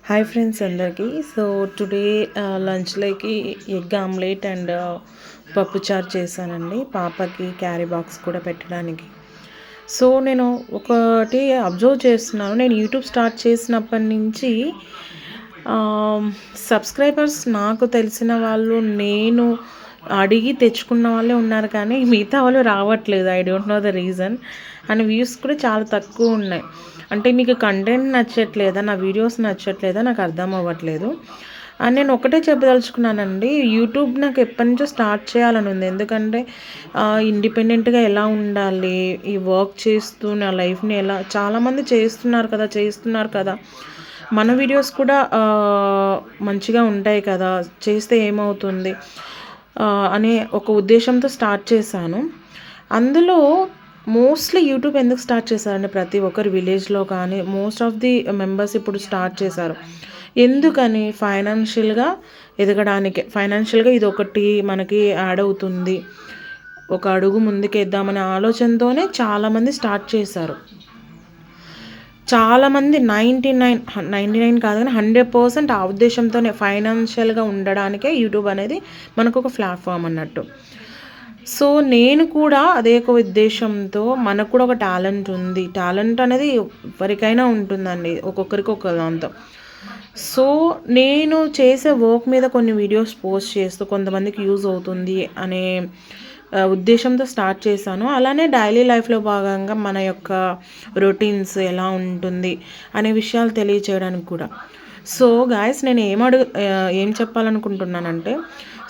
Hi friends అందరికీ. So today లంచ్లోకి egg omelette and పప్పుచారు చేశానండి, పాపకి క్యారీ బాక్స్ కూడా పెట్టడానికి. సో నేను ఒకటి అబ్జర్వ్ చేస్తున్నాను, నేను యూట్యూబ్ స్టార్ట్ చేసినప్పటి నుంచి సబ్స్క్రైబర్స్ నాకు తెలిసిన వాళ్ళు నేను అడిగి తెచ్చుకున్న వాళ్ళే ఉన్నారు, కానీ మిగతా వాళ్ళు రావట్లేదు. I don't know the reason. And views కూడా చాలా తక్కువ ఉన్నాయి. అంటే మీకు కంటెంట్ నచ్చట్లేదా, నా వీడియోస్ నచ్చట్లేదా, నాకు అర్థం అవ్వట్లేదు. అండ్ నేను ఒకటే చెప్పదలుచుకున్నానండి, యూట్యూబ్ నాకు ఎప్పటి నుంచో స్టార్ట్ చేయాలని ఉంది. ఎందుకంటే ఇండిపెండెంట్గా ఎలా ఉండాలి, ఈ వర్క్ చేస్తూ నా లైఫ్ని ఎలా, చాలామంది చేస్తున్నారు కదా, మన వీడియోస్ కూడా మంచిగా ఉంటాయి కదా, చేస్తే ఏమవుతుంది అనే ఒక ఉద్దేశంతో స్టార్ట్ చేశాను. అందులో మోస్ట్లీ యూట్యూబ్ ఎందుకు స్టార్ట్ చేశారంటే, ప్రతి ఒక్కరు విలేజ్లో కానీ మోస్ట్ ఆఫ్ ది మెంబర్స్ ఇప్పుడు స్టార్ట్ చేశారు. ఎందుకని? ఫైనాన్షియల్గా ఎదగడానికి. ఫైనాన్షియల్గా ఇది ఒకటి మనకి యాడ్ అవుతుంది, ఒక అడుగు ముందుకేద్దామనే ఆలోచనతోనే చాలామంది స్టార్ట్ చేశారు. చాలామంది 99 కాదు కానీ 100% ఆ ఉద్దేశంతోనే, ఫైనాన్షియల్గా ఉండడానికే యూట్యూబ్ అనేది మనకు ఒక ప్లాట్ఫామ్ అన్నట్టు. సో నేను కూడా అదే ఒక ఉద్దేశంతో, మనకు కూడా ఒక టాలెంట్ ఉంది, టాలెంట్ అనేది ఎవరికైనా ఉంటుందండి, ఒక్కొక్కరికి ఒక దాంతో. సో నేను చేసే వర్క్ మీద కొన్ని వీడియోస్ పోస్ట్ చేస్తూ కొంతమందికి యూజ్ అవుతుంది అనే ఉద్దేశంతో స్టార్ట్ చేశాను. అలానే డైలీ లైఫ్లో భాగంగా మన యొక్క రొటీన్స్ ఎలా ఉంటుంది అనే విషయాలు తెలియచేయడానికి కూడా. సో గాయస్, నేను ఏం చెప్పాలనుకుంటున్నానంటే,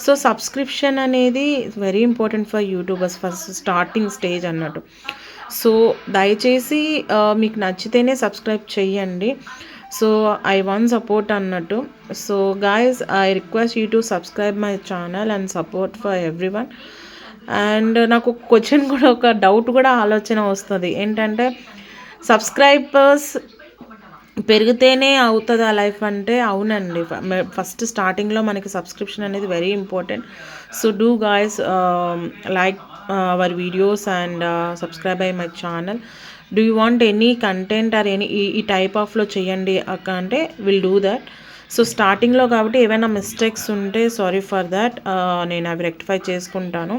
సో సబ్స్క్రిప్షన్ అనేది very important for YouTubers, first starting stage అన్నట్టు. సో దయచేసి మీకు నచ్చితేనే సబ్స్క్రైబ్ చెయ్యండి. సో ఐ వాంట్ సపోర్ట్ అన్నట్టు. So guys, I request you to subscribe my channel and support for everyone. And నాకు క్వశ్చన్ కూడా, ఒక డౌట్ కూడా ఆలోచన వస్తుంది ఏంటంటే, సబ్స్క్రైబర్స్ పెరిగితేనే అవుతుందా లైఫ్ అంటే, అవునండి. ఫస్ట్ స్టార్టింగ్లో మనకి సబ్స్క్రిప్షన్ అనేది very important. So do guys like our videos and subscribe అయ్యి my channel. Do you want any content or any ఈ టైప్ ఆఫ్లో చేయండి అక్క అంటే, విల్ డూ దట్. సో స్టార్టింగ్లో కాబట్టి ఏమైనా మిస్టేక్స్ ఉంటే సారీ ఫర్ దాట్, నేను అవి రెక్టిఫై చేసుకుంటాను.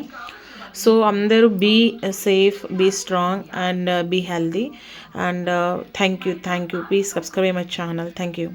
సో అందరూ be safe, be strong and be healthy. And thank you, please subscribe my channel. Thank you.